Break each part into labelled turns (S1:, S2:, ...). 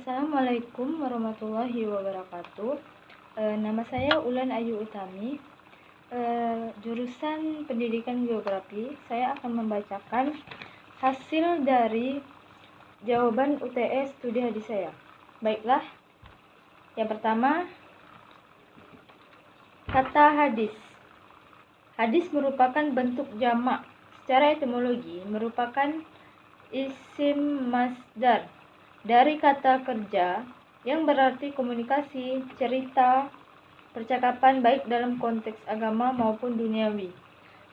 S1: Assalamualaikum warahmatullahi wabarakatuh. Nama saya Ulan Ayu Utami, jurusan Pendidikan Geografi. Saya akan membacakan hasil dari jawaban UTS studi hadis saya. Baiklah, yang pertama, kata hadis. Hadis merupakan bentuk jamak. Secara etimologi, merupakan isim masdar dari kata kerja yang berarti komunikasi, cerita, percakapan baik dalam konteks agama maupun duniawi,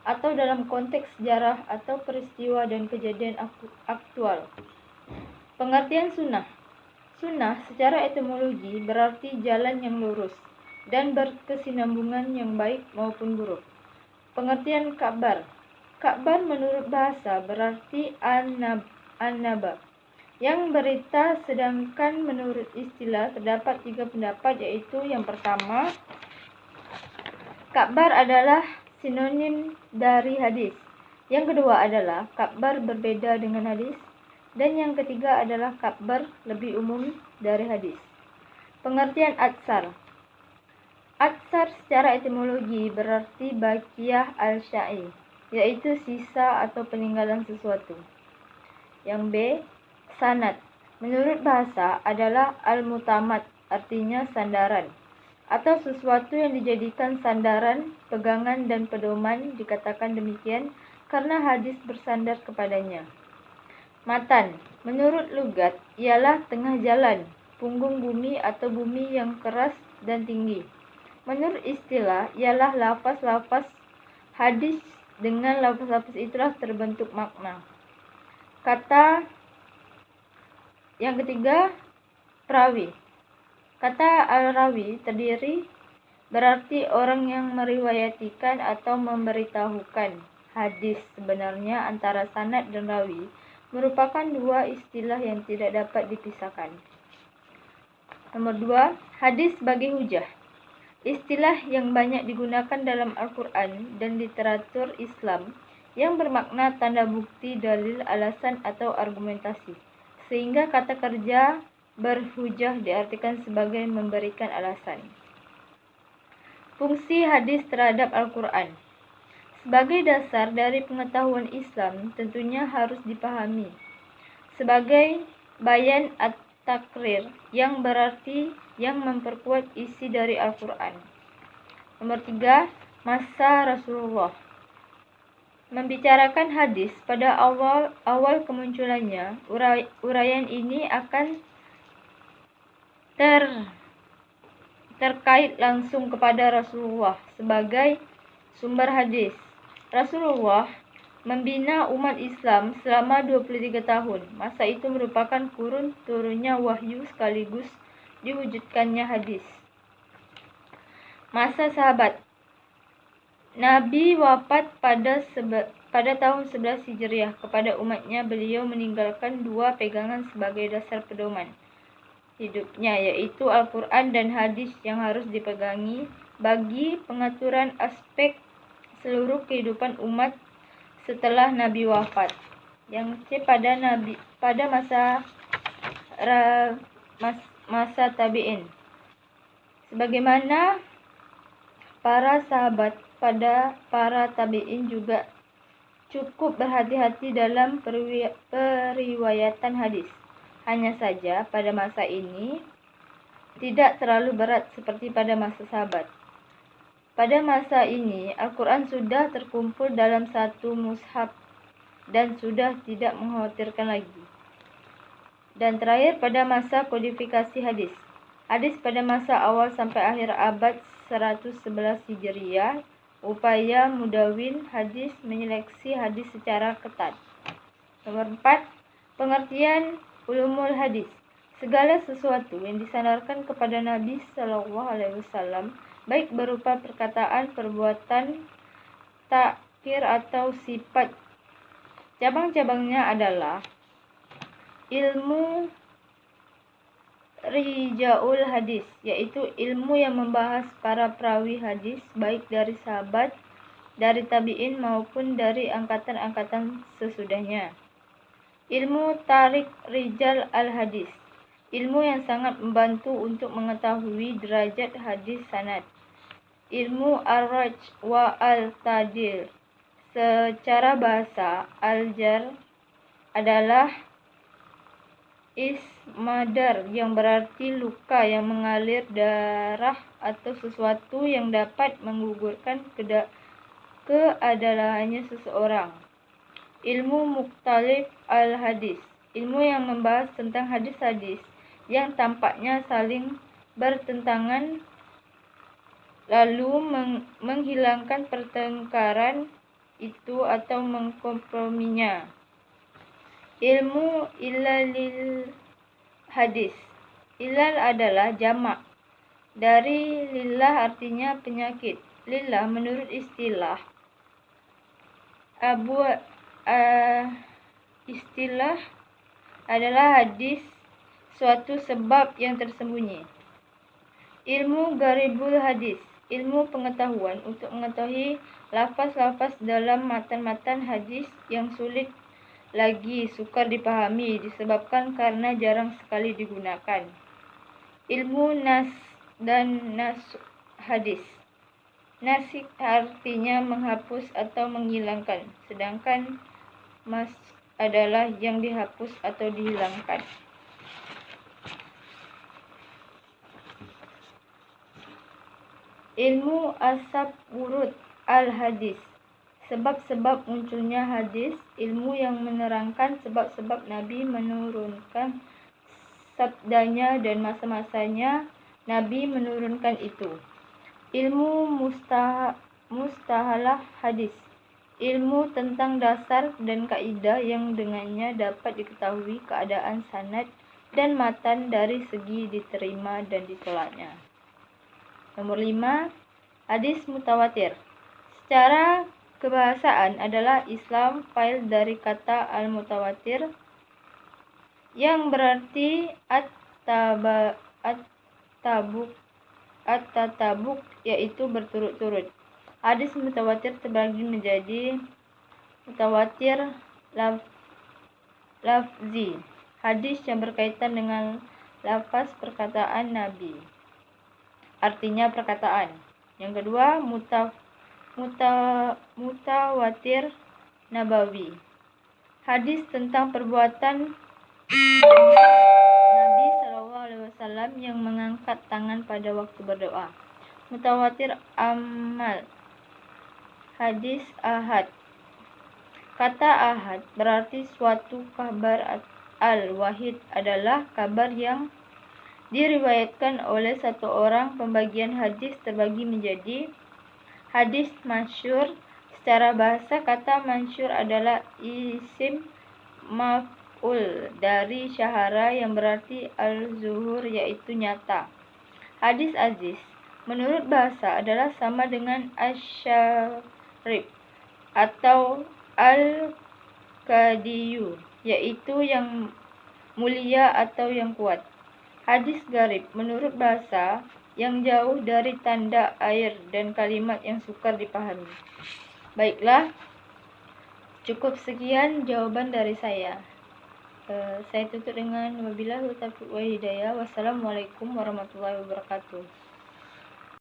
S1: atau dalam konteks sejarah atau peristiwa dan kejadian aktual. Pengertian sunnah. Sunnah secara etimologi berarti jalan yang lurus dan berkesinambungan yang baik maupun buruk. Pengertian kabar. Kabar menurut bahasa berarti an-naba, yang berita, sedangkan menurut istilah terdapat 3 pendapat, yaitu yang pertama, kabar adalah sinonim dari hadis. Yang kedua adalah kabar berbeda dengan hadis. Dan yang ketiga adalah kabar lebih umum dari hadis. Pengertian atsar. Atsar secara etimologi berarti baqiyah al-syai', yaitu sisa atau peninggalan sesuatu. Yang B, sanad. Menurut bahasa adalah al-mutamad, artinya sandaran, atau sesuatu yang dijadikan sandaran, pegangan, dan pedoman. Dikatakan demikian karena hadis bersandar kepadanya. Matan. Menurut lugat ialah tengah jalan, punggung bumi atau bumi yang keras dan tinggi. Menurut istilah ialah lafaz-lafaz hadis, dengan lafaz-lafaz itulah terbentuk makna. Kata yang ketiga, perawi. Kata al-rawi terdiri berarti orang yang meriwayatkan atau memberitahukan hadis. Sebenarnya antara sanad dan rawi merupakan dua istilah yang tidak dapat dipisahkan. Nomor 2, hadis sebagai hujah. Istilah yang banyak digunakan dalam Al-Quran dan literatur Islam yang bermakna tanda bukti, dalil, alasan, atau argumentasi. Sehingga kata kerja berhujah diartikan sebagai memberikan alasan. Fungsi hadis terhadap Al-Quran. Sebagai dasar dari pengetahuan Islam tentunya harus dipahami sebagai bayan at-takrir, yang berarti yang memperkuat isi dari Al-Quran. Nomor 3, masa Rasulullah. Membicarakan hadis pada awal kemunculannya, uraian ini akan terkait langsung kepada Rasulullah sebagai sumber hadis. Rasulullah membina umat Islam selama 23 tahun. Masa itu merupakan kurun turunnya wahyu sekaligus diwujudkannya hadis. Masa sahabat. Nabi wafat pada tahun 11 Hijriah. Kepada umatnya beliau meninggalkan 2 pegangan sebagai dasar pedoman hidupnya, yaitu Al-Quran dan hadis yang harus dipegangi bagi pengaturan aspek seluruh kehidupan umat setelah Nabi wafat. Yang C, pada masa tabi'in. Sebagaimana para sahabat, pada para tabi'in juga cukup berhati-hati dalam periwayatan hadis. Hanya saja pada masa ini tidak terlalu berat seperti pada masa sahabat. Pada masa ini Al-Quran sudah terkumpul dalam satu mushaf dan sudah tidak mengkhawatirkan lagi. Dan terakhir, pada masa kodifikasi hadis. Hadis pada masa awal sampai akhir abad 111 Hijriah, upaya mudawin hadis menyeleksi hadis secara ketat. Nomor 4, pengertian ulumul hadis. Segala sesuatu yang disandarkan kepada Nabi SAW, baik berupa perkataan, perbuatan, takrir atau sifat. Cabang-cabangnya adalah ilmu rijaul hadis, yaitu ilmu yang membahas para perawi hadis, baik dari sahabat, dari tabi'in maupun dari angkatan-angkatan sesudahnya. Ilmu tarik rijal al-hadis, ilmu yang sangat membantu untuk mengetahui derajat hadis sanad. Ilmu ar-raj wa al-tadil. Secara bahasa, al-jar adalah ismadar yang berarti luka yang mengalir darah atau sesuatu yang dapat menggugurkan keadalannya seseorang. Ilmu muktalif al-hadis. Ilmu yang membahas tentang hadis-hadis yang tampaknya saling bertentangan lalu menghilangkan pertengkaran itu atau mengkomprominya. Ilmu ilalil hadis. Ilal adalah jamak dari lillah, artinya penyakit. Lillah menurut istilah istilah adalah hadis suatu sebab yang tersembunyi. Ilmu garibul hadis. Ilmu pengetahuan untuk mengetahui lafaz-lafaz dalam matan-matan hadis yang sulit lagi sukar dipahami disebabkan karena jarang sekali digunakan. Ilmu nas dan nas hadis. Nasik artinya menghapus atau menghilangkan, sedangkan mas adalah yang dihapus atau dihilangkan. Ilmu asbab wurud al-hadis. Sebab-sebab munculnya hadis, ilmu yang menerangkan sebab-sebab Nabi menurunkan sabdanya dan masa-masanya Nabi menurunkan itu. Ilmu mustahalah hadis. Ilmu tentang dasar dan kaidah yang dengannya dapat diketahui keadaan sanad dan matan dari segi diterima dan ditolaknya. Nomor 5. Hadis mutawatir. Secara kebahasaan adalah Islam fa'il dari kata al-mutawatir yang berarti at-tatabuk, yaitu berturut-turut. Hadis mutawatir terbagi menjadi mutawatir lafzi, hadis yang berkaitan dengan lafaz perkataan Nabi, artinya perkataan. Yang kedua, mutawatir nabawi, hadis tentang perbuatan Nabi SAW yang mengangkat tangan pada waktu berdoa. Mutawatir amal, hadis ahad. Kata ahad berarti suatu kabar. Al-wahid adalah kabar yang diriwayatkan oleh satu orang. Pembagian hadis terbagi menjadi hadis masyhur. Secara bahasa, kata masyhur adalah isim maf'ul dari syahara yang berarti al-zuhur, yaitu nyata. Hadis aziz menurut bahasa adalah sama dengan asy-syarif atau al-qadiyu, yaitu yang mulia atau yang kuat. Hadis garib menurut bahasa yang jauh dari tanda air dan kalimat yang sukar dipahami. Baiklah, cukup sekian jawaban dari saya. Saya tutup dengan wabillahi taufiq wal hidayah. Wassalamualaikum warahmatullahi wabarakatuh.